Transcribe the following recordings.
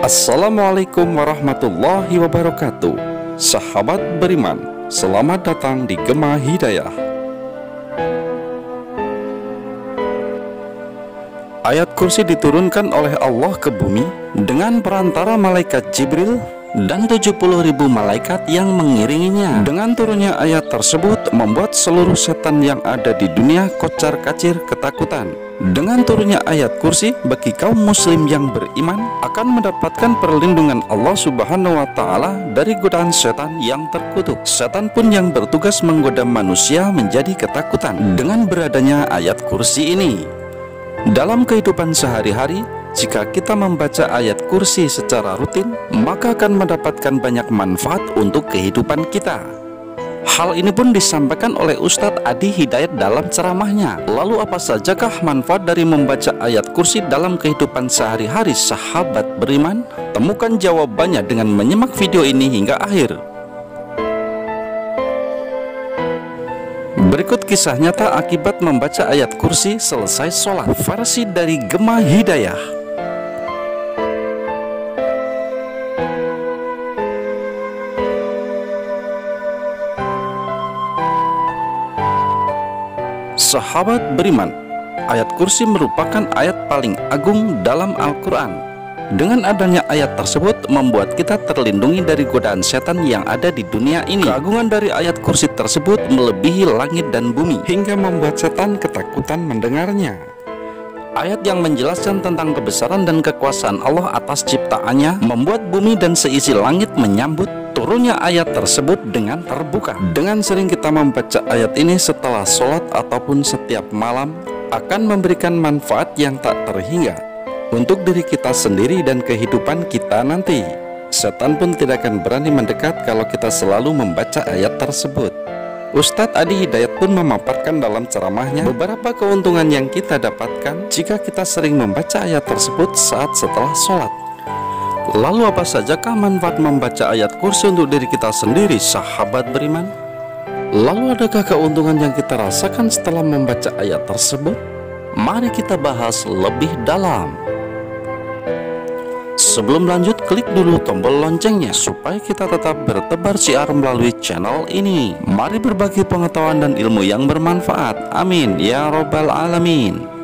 Assalamualaikum warahmatullahi wabarakatuh. Sahabat beriman, selamat datang di Gema Hidayah. Ayat kursi diturunkan oleh Allah ke bumi dengan perantara malaikat Jibril dan 70.000 malaikat yang mengiringinya. Dengan turunnya ayat tersebut membuat seluruh setan yang ada di dunia kocar-kacir ketakutan. Dengan turunnya ayat kursi, bagi kaum muslim yang beriman akan mendapatkan perlindungan Allah Subhanahu wa Ta'ala dari godaan setan yang terkutuk. Setan pun yang bertugas menggoda manusia menjadi ketakutan dengan beradanya ayat kursi ini. Dalam kehidupan sehari-hari, jika kita membaca ayat kursi secara rutin, maka akan mendapatkan banyak manfaat untuk kehidupan kita. Hal ini pun disampaikan oleh Ustadz Adi Hidayat dalam ceramahnya. Lalu apa sajakah manfaat dari membaca ayat kursi dalam kehidupan sehari-hari sahabat beriman? Temukan jawabannya dengan menyimak video ini hingga akhir. Berikut kisah nyata akibat membaca ayat kursi selesai sholat, versi dari Gema Hidayah. Sahabat beriman, ayat kursi merupakan ayat paling agung dalam Al-Quran. Dengan adanya ayat tersebut membuat kita terlindungi dari godaan setan yang ada di dunia ini. Keagungan dari ayat kursi tersebut melebihi langit dan bumi hingga membuat setan ketakutan mendengarnya. Ayat yang menjelaskan tentang kebesaran dan kekuasaan Allah atas ciptaannya membuat bumi dan seisi langit menyambut turunnya ayat tersebut dengan terbuka. Dengan sering kita membaca ayat ini setelah sholat ataupun setiap malam akan memberikan manfaat yang tak terhingga untuk diri kita sendiri dan kehidupan kita nanti. Setan pun tidak akan berani mendekat kalau kita selalu membaca ayat tersebut. Ustadz Adi Hidayat pun memaparkan dalam ceramahnya beberapa keuntungan yang kita dapatkan jika kita sering membaca ayat tersebut saat setelah sholat. Lalu apa sajakah manfaat membaca ayat kursi untuk diri kita sendiri, sahabat beriman? Lalu adakah keuntungan yang kita rasakan setelah membaca ayat tersebut? Mari kita bahas lebih dalam. Sebelum lanjut, klik dulu tombol loncengnya supaya kita tetap bertebar siar melalui channel ini. Mari berbagi pengetahuan dan ilmu yang bermanfaat. Amin ya robbal alamin.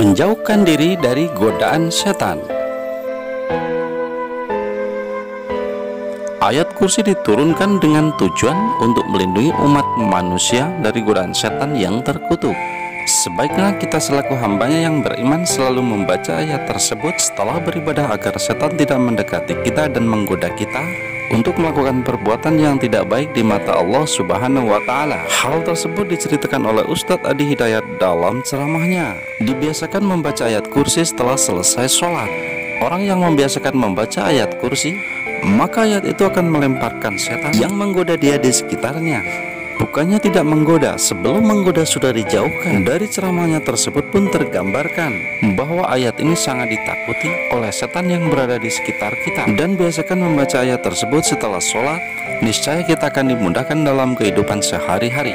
Menjauhkan diri dari godaan setan. Ayat kursi diturunkan dengan tujuan untuk melindungi umat manusia dari godaan setan yang terkutuk. Sebaiknya kita selaku hambanya yang beriman selalu membaca ayat tersebut setelah beribadah agar setan tidak mendekati kita dan menggoda kita untuk melakukan perbuatan yang tidak baik di mata Allah Subhanahu wa Ta'ala. Hal tersebut diceritakan oleh Ustadz Adi Hidayat dalam ceramahnya. Dibiasakan membaca ayat kursi setelah selesai sholat. Orang yang membiasakan membaca ayat kursi, maka ayat itu akan melemparkan setan yang menggoda dia di sekitarnya. Bukannya tidak menggoda, sebelum menggoda sudah dijauhkan. Dari ceramahnya tersebut pun tergambarkan bahwa ayat ini sangat ditakuti oleh setan yang berada di sekitar kita. Dan biasakan membaca ayat tersebut setelah sholat, niscaya kita akan dimudahkan dalam kehidupan sehari-hari,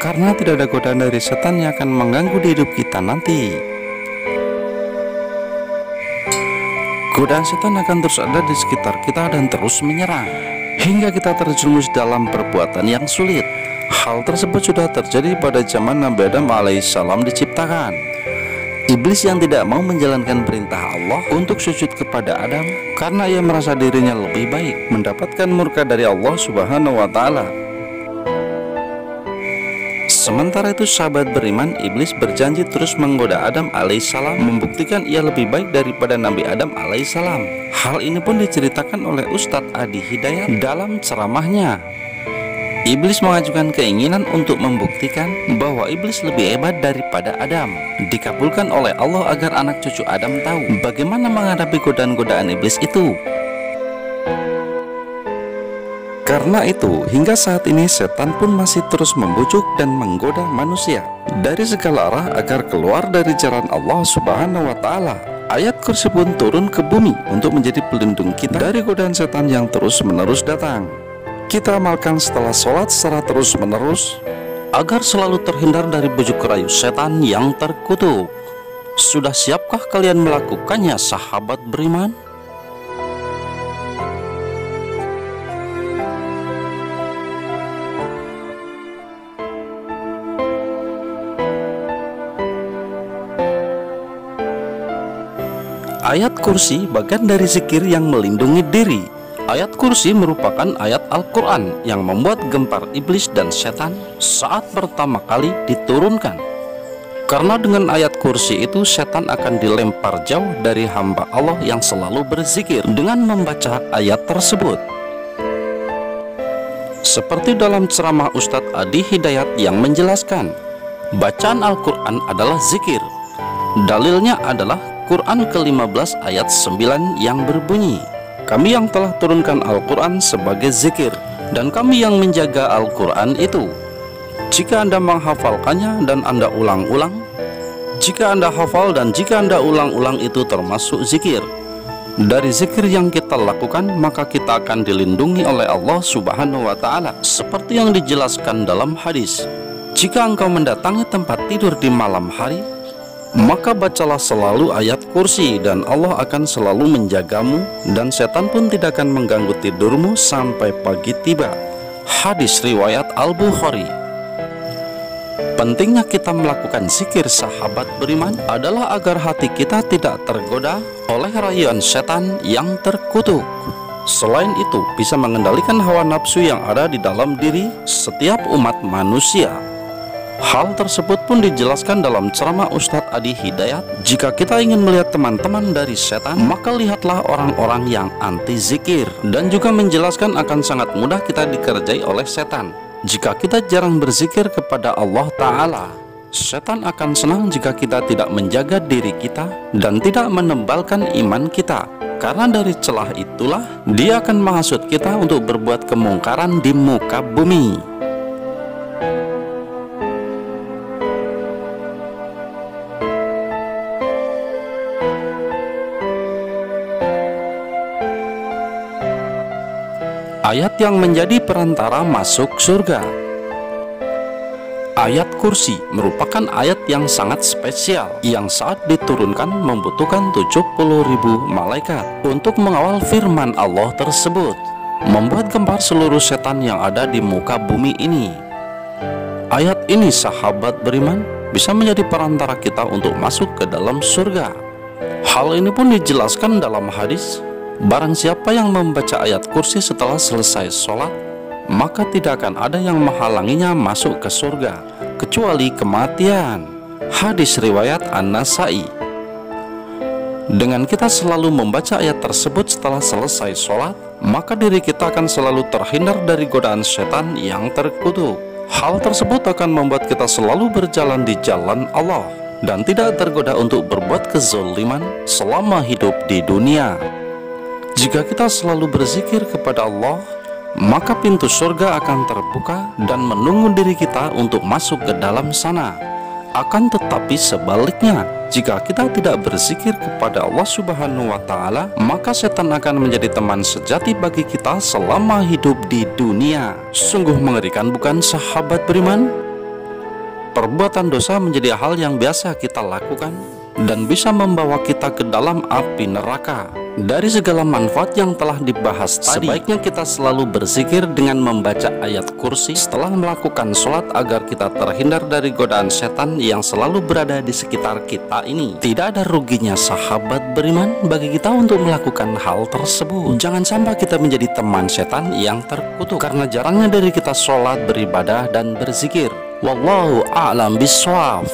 karena tidak ada godaan dari setan yang akan mengganggu di hidup kita nanti. Godaan setan akan terus ada di sekitar kita dan terus menyerang hingga kita terjerumus dalam perbuatan yang sulit. Hal tersebut sudah terjadi pada zaman Nabi Adam alaihissalam diciptakan. Iblis yang tidak mau menjalankan perintah Allah untuk sujud kepada Adam karena ia merasa dirinya lebih baik, mendapatkan murka dari Allah Subhanahu wa Ta'ala. Sementara itu sahabat beriman, iblis berjanji terus menggoda Adam alaihissalam, membuktikan ia lebih baik daripada Nabi Adam alaihissalam. Hal ini pun diceritakan oleh Ustadz Adi Hidayat dalam ceramahnya. Iblis mengajukan keinginan untuk membuktikan bahwa iblis lebih hebat daripada Adam. Dikabulkan oleh Allah agar anak cucu Adam tahu bagaimana menghadapi godaan-godaan iblis itu. Karena itu, hingga saat ini setan pun masih terus membujuk dan menggoda manusia dari segala arah agar keluar dari jalan Allah Subhanahu wa Ta'ala. Ayat kursi pun turun ke bumi untuk menjadi pelindung kita dari godaan setan yang terus-menerus datang. Kita amalkan setelah sholat secara terus-menerus agar selalu terhindar dari bujuk rayu setan yang terkutuk. Sudah siapkah kalian melakukannya, sahabat beriman? Ayat kursi bagian dari zikir yang melindungi diri. Ayat kursi merupakan ayat Al-Quran yang membuat gempar iblis dan setan saat pertama kali diturunkan. Karena dengan ayat kursi itu setan akan dilempar jauh dari hamba Allah yang selalu berzikir dengan membaca ayat tersebut. Seperti dalam ceramah Ustadz Adi Hidayat yang menjelaskan, bacaan Al-Quran adalah zikir. Dalilnya adalah Quran ke-15 ayat 9 yang berbunyi, kami yang telah turunkan Al-Quran sebagai zikir, dan kami yang menjaga Al-Quran itu. Jika Anda menghafalkannya dan Anda ulang-ulang, jika Anda hafal dan jika Anda ulang-ulang, itu termasuk zikir. Dari zikir yang kita lakukan, maka kita akan dilindungi oleh Allah Subhanahu wa Ta'ala, seperti yang dijelaskan dalam hadis. Jika engkau mendatangi tempat tidur di malam hari, maka bacalah selalu ayat kursi, dan Allah akan selalu menjagamu, dan setan pun tidak akan mengganggu tidurmu sampai pagi tiba. Hadis riwayat Al-Bukhari. Pentingnya kita melakukan zikir, sahabat beriman, adalah agar hati kita tidak tergoda oleh rayuan setan yang terkutuk. Selain itu, bisa mengendalikan hawa nafsu yang ada di dalam diri setiap umat manusia. Hal tersebut pun dijelaskan dalam ceramah Ustadz Adi Hidayat. Jika kita ingin melihat teman-teman dari setan, maka lihatlah orang-orang yang anti zikir. Dan juga menjelaskan akan sangat mudah kita dikerjai oleh setan jika kita jarang berzikir kepada Allah Ta'ala. Setan akan senang jika kita tidak menjaga diri kita dan tidak menebalkan iman kita. Karena dari celah itulah dia akan menghasut kita untuk berbuat kemungkaran di muka bumi. Ayat yang menjadi perantara masuk surga. Ayat kursi merupakan ayat yang sangat spesial, yang saat diturunkan membutuhkan 70.000 malaikat untuk mengawal firman Allah tersebut, membuat gempar seluruh setan yang ada di muka bumi ini. Ayat ini, sahabat beriman, bisa menjadi perantara kita untuk masuk ke dalam surga. Hal ini pun dijelaskan dalam hadis, barang siapa yang membaca ayat kursi setelah selesai sholat, maka tidak akan ada yang menghalanginya masuk ke surga, kecuali kematian. Hadis riwayat An-Nasai. Dengan kita selalu membaca ayat tersebut setelah selesai sholat, maka diri kita akan selalu terhindar dari godaan setan yang terkutuk. Hal tersebut akan membuat kita selalu berjalan di jalan Allah dan tidak tergoda untuk berbuat kezaliman selama hidup di dunia. Jika kita selalu berzikir kepada Allah, maka pintu surga akan terbuka dan menunggu diri kita untuk masuk ke dalam sana. Akan tetapi sebaliknya, jika kita tidak berzikir kepada Allah Subhanahu wa Ta'ala, maka setan akan menjadi teman sejati bagi kita selama hidup di dunia. Sungguh mengerikan, bukan, sahabat beriman? Perbuatan dosa menjadi hal yang biasa kita lakukan dan bisa membawa kita ke dalam api neraka. Dari segala manfaat yang telah dibahas tadi, sebaiknya kita selalu berzikir dengan membaca ayat kursi setelah melakukan sholat agar kita terhindar dari godaan setan yang selalu berada di sekitar kita ini. Tidak ada ruginya, sahabat beriman, bagi kita untuk melakukan hal tersebut. Jangan sampai kita menjadi teman setan yang terkutuk karena jarangnya dari kita sholat, beribadah, dan berzikir. Wallahu a'lam bishawab.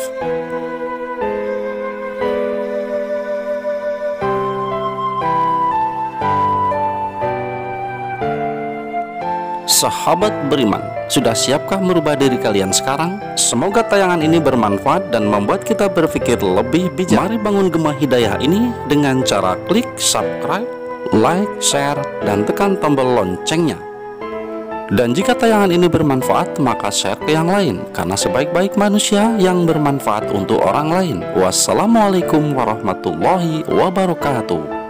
Sahabat beriman, sudah siapkah merubah diri kalian sekarang? Semoga tayangan ini bermanfaat dan membuat kita berpikir lebih bijak. Mari bangun Gema Hidayah ini dengan cara klik subscribe, like, share, dan tekan tombol loncengnya. Dan jika tayangan ini bermanfaat, maka share ke yang lain, karena sebaik-baik manusia yang bermanfaat untuk orang lain. Wassalamualaikum warahmatullahi wabarakatuh.